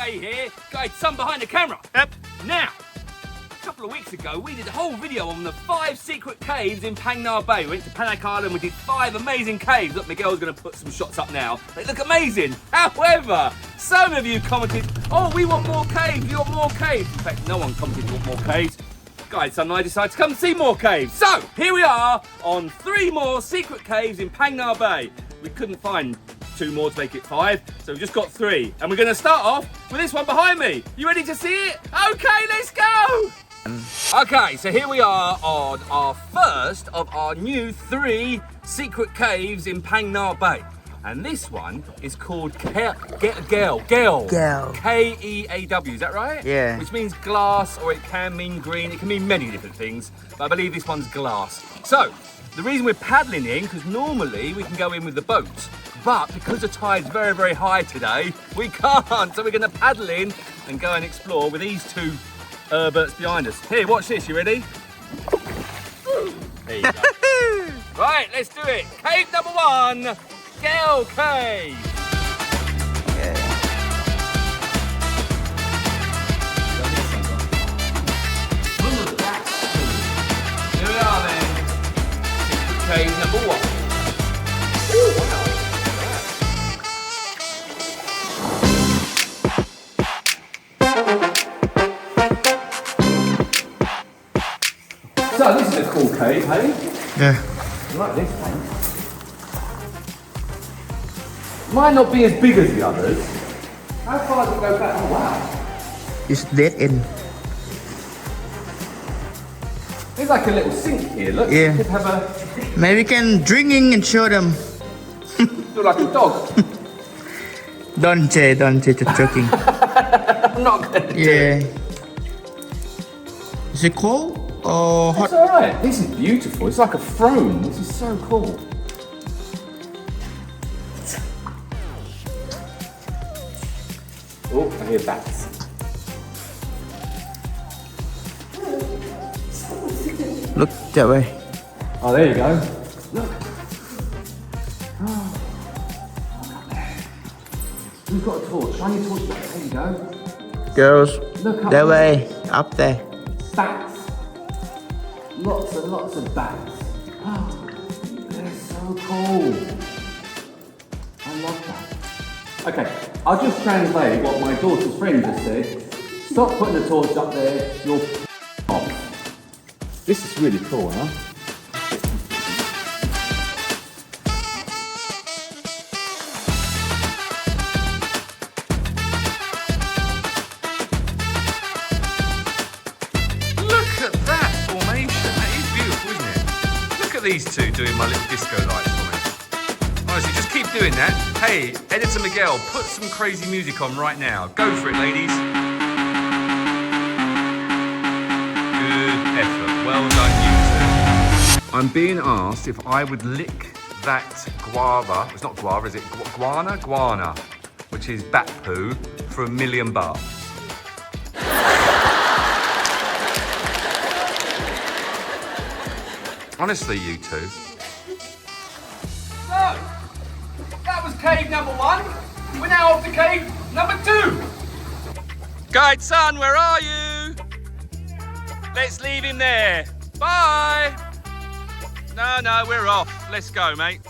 Jay here, guide son behind the camera. Yep. Now, a couple of weeks ago, we did a whole video on the 5 secret caves in Phang Nga Bay. We went to Panak Island, we did 5 amazing caves. Look, Miguel's going to put some shots up now. They look amazing. However, some of you commented, oh, we want more caves, you want more caves. In fact, no one commented we want more caves. Guide son and I decided to come see more caves. So, here we are on 3 more secret caves in Phang Nga Bay. We couldn't find 2 more to make it 5, so we've just got 3. And we're going to start off with this one behind me. You ready to see it? Okay, let's go! Okay, so here we are on our first of our new 3 secret caves in Phang Nga Bay. And this one is called Kaew. K-E-A-W, is that right? Yeah. Which means glass, or it can mean green, it can mean many different things, but I believe this one's glass. So, the reason we're paddling in, because normally we can go in with the boat, but because the tide's very, very high today, we can't. So we're going to paddle in and go and explore with these 2 birds behind us. Here, watch this, you ready? There you go. Right, let's do it. Cave number 1, Kaew Cave. Here we are then. Secret cave number 1. Ooh, wow. So this is a cool cave, hey? Yeah. I like this one. Might not be as big as the others. How far does it go back? Oh wow. It's dead end. There's like a little sink here, look. Yeah. You could have a... Maybe we can drinking and show them. Feel like a dog. Don't say, just joking. I'm not gonna do Yeah. Is it cold or hot? It's alright. This is beautiful. It's like a throne. This is so cool. Oh, I hear bats. Look that way. Oh, there you go. Look. Oh. We've got a torch. Shine your torch back. There you go. Girls, Look up that there. way, up there. Bats. Lots and lots of bats. Oh, they're so cool. I love that. Okay, I'll just translate what my daughter's friend just said. Stop putting the torch up there, you're off. This is really cool, huh? Look at that formation. That is beautiful, isn't it? Look at these 2 doing my little disco lights for me. Honestly, just keep doing that. Hey, Editor Miguel, put some crazy music on right now. Go for it, ladies. Good effort. Well done, you 2. I'm being asked if I would lick that guava. It's not guava, is it? Guana? Guana, which is bat poo, for $1 million. Honestly, you 2. So, that was cave number 1. We're now off to cave number 2. Guide son, where are you? Let's leave him there. Bye. No, we're off. Let's go, mate.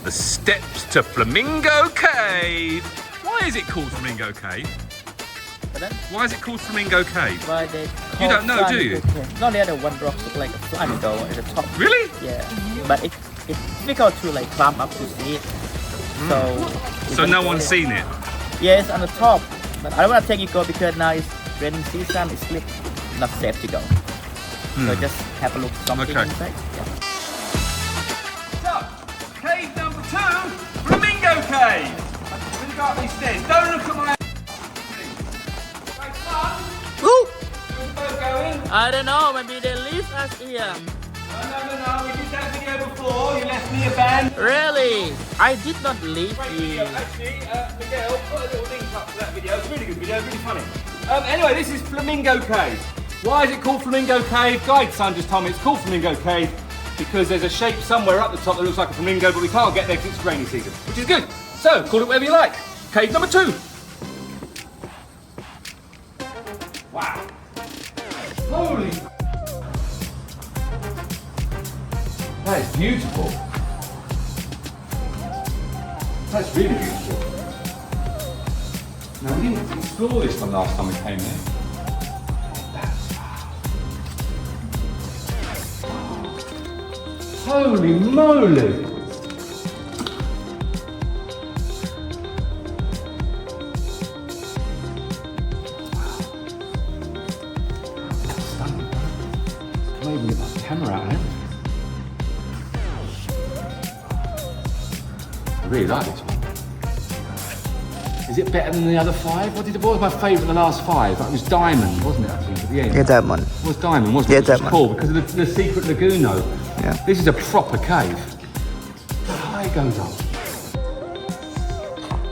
The steps to Flamingo Cave. Why is it called Flamingo Cave? Why is it called Flamingo Cave? Why they You don't know, do you? No, the other one rocks look like a flamingo at the top. Really? Yeah, but it's difficult to like climb up to see it. So no one's seen it? Yeah, it's on the top, but I don't want to take you go because now it's raining season. It's not safe to go. So just have a look something Okay. inside. Yeah. So, cave number 2, Flamingo Cave. I'm going to go up these stairs. Don't look at my... Right, son. Woo! Where's the boat going? I don't know. Maybe they leave us here. No. We did that video before. You left me a band. Really? I did not leave Great you. video. Actually, Miguel, put a little link up to that video. It's a really good video, really funny. Anyway, this is Flamingo Cave. Why is it called Flamingo Cave? Guide son just told me it's called Flamingo Cave because there's a shape somewhere up the top that looks like a flamingo, but we can't get there because it's rainy season, which is good. So, call it whatever you like. Cave number 2. Wow. Holy. That is beautiful. That's really beautiful. Now, we didn't explore this one last time we came here. Holy moly! Stunning. I can't even get my camera out here. I really like this one. Is it better than the other 5? What was my favourite the last 5? That was Diamond, wasn't it, I think, at the end? Yeah, that one. It was Diamond, wasn't it? Yeah, Which that was one. cool because of the secret lagoon, though. Yeah. This is a proper cave. How high it goes up.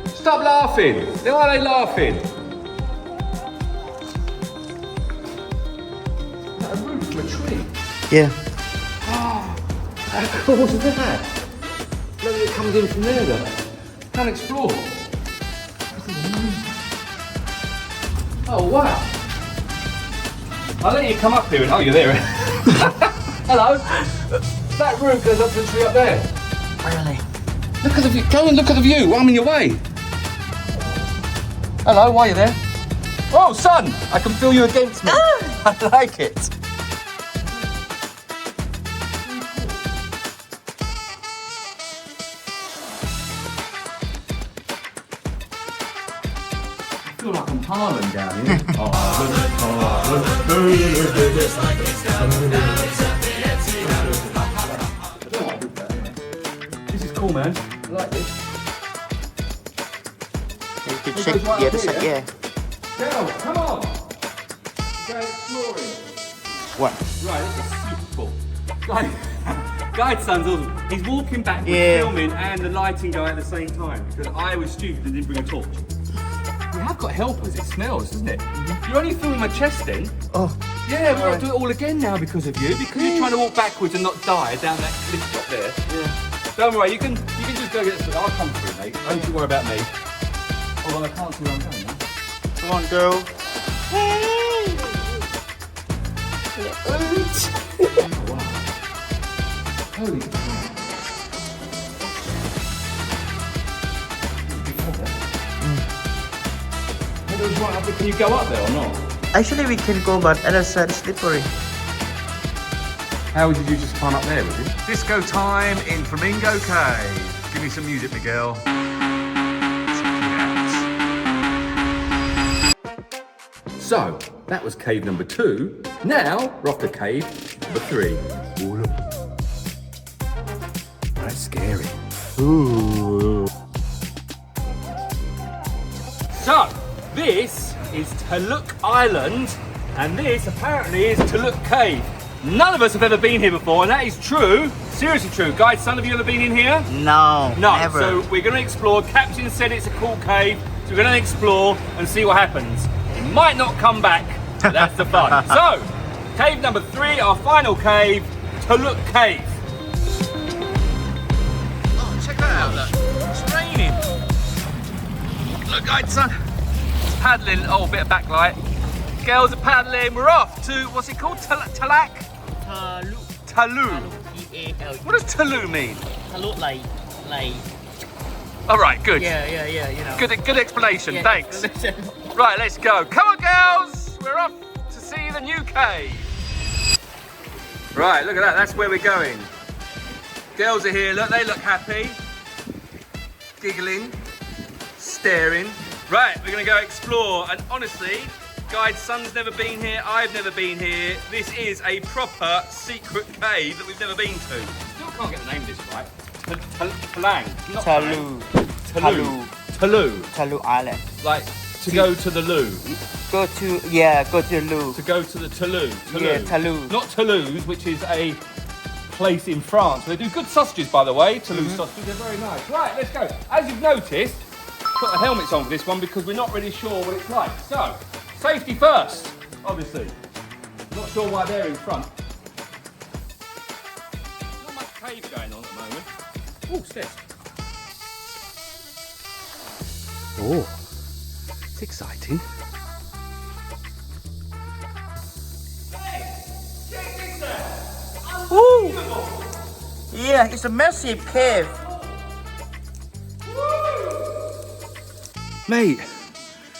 Stop laughing! Why are they laughing? Is that a roof from a tree? Yeah. How cool is that? Look, it comes in from there, though. Can't explore. Oh, wow. I'll let you come up here and... Oh, you're there. Hello. That roof goes up to the tree up there. Really? Look at the view. Go and look at the view. I'm in your way. Hello, why are you there? Oh, sun! I can feel you against me. I like it. I feel like I'm Thailand down here. This is cool, man. I like this. You can check. Yeah, the side. Yeah. Girls, come on! Go exploring. What? Right, this is super cool. Guide son's awesome. He's walking back with Yeah. filming and the lighting going at the same time. Because I was stupid and didn't bring a torch. We have got helpers, it smells, doesn't it? You're only filming my chest then. Oh. Yeah, we've got to do it all again now because of you. Because you're trying to walk backwards and not die down that cliff top there. Yeah. Don't worry, you can just go get this. I'll come through, mate. Don't you worry about me. Although I can't see where I'm going now. Come on, girl. Holy crap. Right up there. Can you go up there or not? Actually, we can go, but other side is slippery. How did you just climb up there, would you? Disco time in Flamingo Cave. Give me some music, Miguel. So, that was cave number 2. Now, we're off to cave number 3. Ooh, look. That's scary. Ooh. So, this is Thalu Island, and this apparently is Thalu Cave. None of us have ever been here before, and that is true. Seriously true. Guys, some of you ever been in here? No, No. never. So we're going to explore. Captain said it's a cool cave, so we're going to explore and see what happens. It might not come back, but that's the fun. So, cave number 3, our final cave, Thalu Cave. Oh, check that out, look. It's raining. Look, guide son. It's paddling. Oh, bit of backlight. Girls are paddling. We're off to, what's it called? Thalu? Thalu. T-A-L-U. What does Thalu mean? Thalu like. All right, good. Yeah, you know. Good explanation. Yeah, Thanks. Right, let's go. Come on, girls. We're off to see the new cave. Right, look at that. That's where we're going. Girls are here. Look, they look happy. Giggling. Staring. Right, we're going to go explore. And honestly, guide son's never been here. I've never been here. This is a proper secret cave that we've never been to. Still can't get the name of this right. Phang. not Thalu. Phang. Thalu. Thalu Island. Like to go to the loo. Go to Loo. To go to the Thalu. Yeah, Thalu. Not Toulouse, which is a place in France. They do good sausages, by the way. Toulouse sausages, they're very nice. Right, let's go. As you've noticed, put the helmets on for this one because we're not really sure what it's like. So, safety first, obviously. Not sure why they're in front. cave going on at the moment. Oh, stairs. Oh, it's exciting. Woo! Yeah, it's a massive cave. Mate,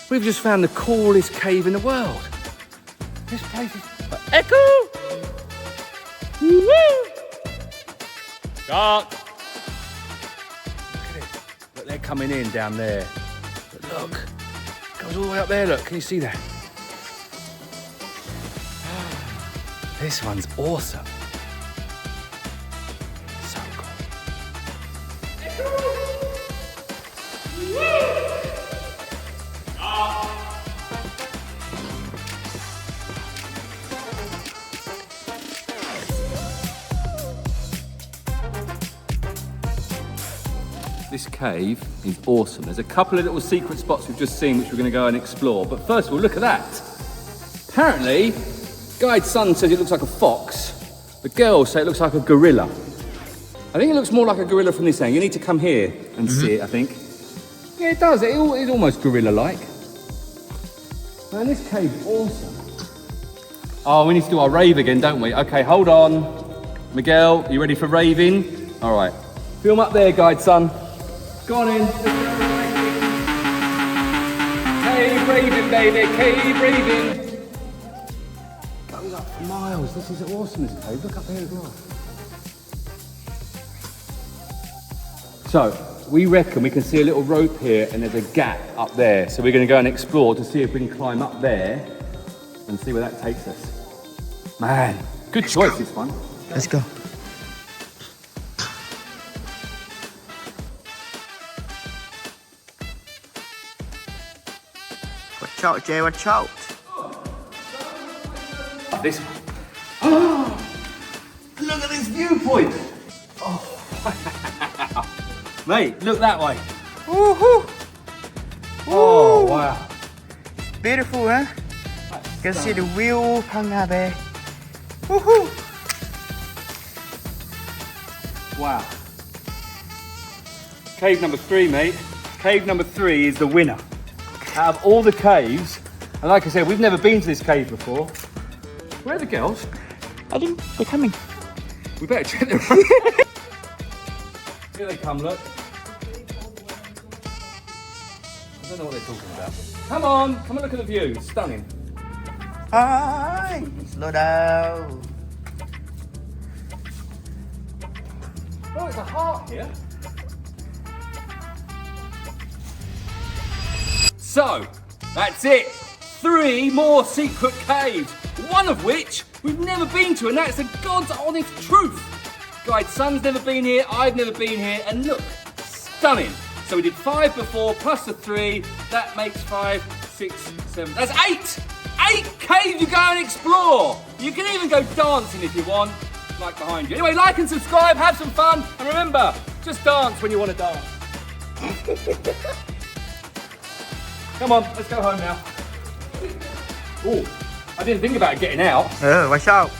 we've just found the coolest cave in the world. This place is echo. Woo! Dark. Look at it. Look, they're coming in down there. But look, it goes all the way up there. Look, can you see that? This one's awesome. So cool. This cave is awesome. There's a couple of little secret spots we've just seen which we're going to go and explore. But first of all, look at that. Apparently, Guide's son says it looks like a fox. The girls say it looks like a gorilla. I think it looks more like a gorilla from this angle. You need to come here and see it, I think. Yeah, it does. It is almost gorilla-like. Man, this cave is awesome. Oh, we need to do our rave again, don't we? Okay, hold on. Miguel, you ready for raving? All right. Film up there, Guide son. Go on in. Cave raving, baby. Cave raving. Goes up for miles. This is awesome, this cave. Look up here as well. So, we reckon we can see a little rope here and there's a gap up there. So we're going to go and explore to see if we can climb up there and see where that takes us. Man, good choice, this one. Let's go. Watch out, Jay, watch out. This one. Oh, look at this viewpoint. Oh, mate, look that way. Woohoo! Oh, wow. Beautiful, huh? You can see the view, Phang Nga Bay. Woohoo! Wow. Cave number 3, mate. Cave number 3 is the winner. Out of all the caves, and like I said, we've never been to this cave before. Where are the girls? I think they're coming. We better check them. Here they come, look. I don't know what they're talking about. Come on, come and look at the view. It's stunning. Hi! Slow down. Oh, it's a heart here. So, that's it. 3 more secret caves. One of which we've never been to, and that's the God's honest truth. Guide's son's never been here, I've never been here, and look, stunning. So we did 5 before, plus the 3, that makes 5, 6, 7, that's 8! 8 caves you go and explore. You can even go dancing if you want, like behind you. Anyway, like and subscribe, have some fun, and remember, just dance when you want to dance. Come on, let's go home now. Oh, I didn't think about getting out. Watch out.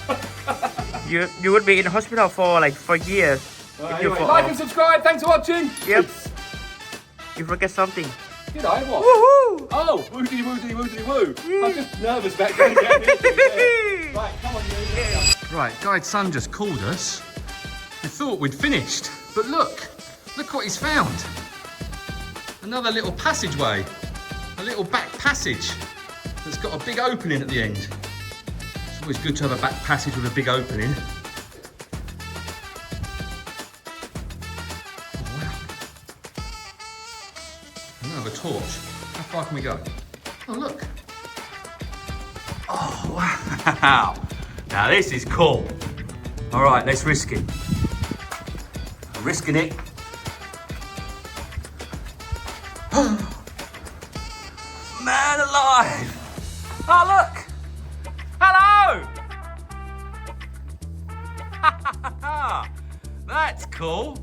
you would be in the hospital for like 4 years. Right, anyway, like and subscribe, thanks for watching. Yep. Peace. You forget something. Did I? What? Woohoo! Oh, woody woody woody woo. I'm just nervous about going down here. Right, come on, you. Right, Guide's son just called us. We thought we'd finished, but look what he's found. Another little passageway, a little back passage that's got a big opening at the end. It's always good to have a back passage with a big opening. Oh, wow. I don't have a torch. How far can we go? Oh, look. Oh, wow. Now this is cool. All right, let's risk it. I'm risking it. Man alive! Oh, look! Hello! That's cool.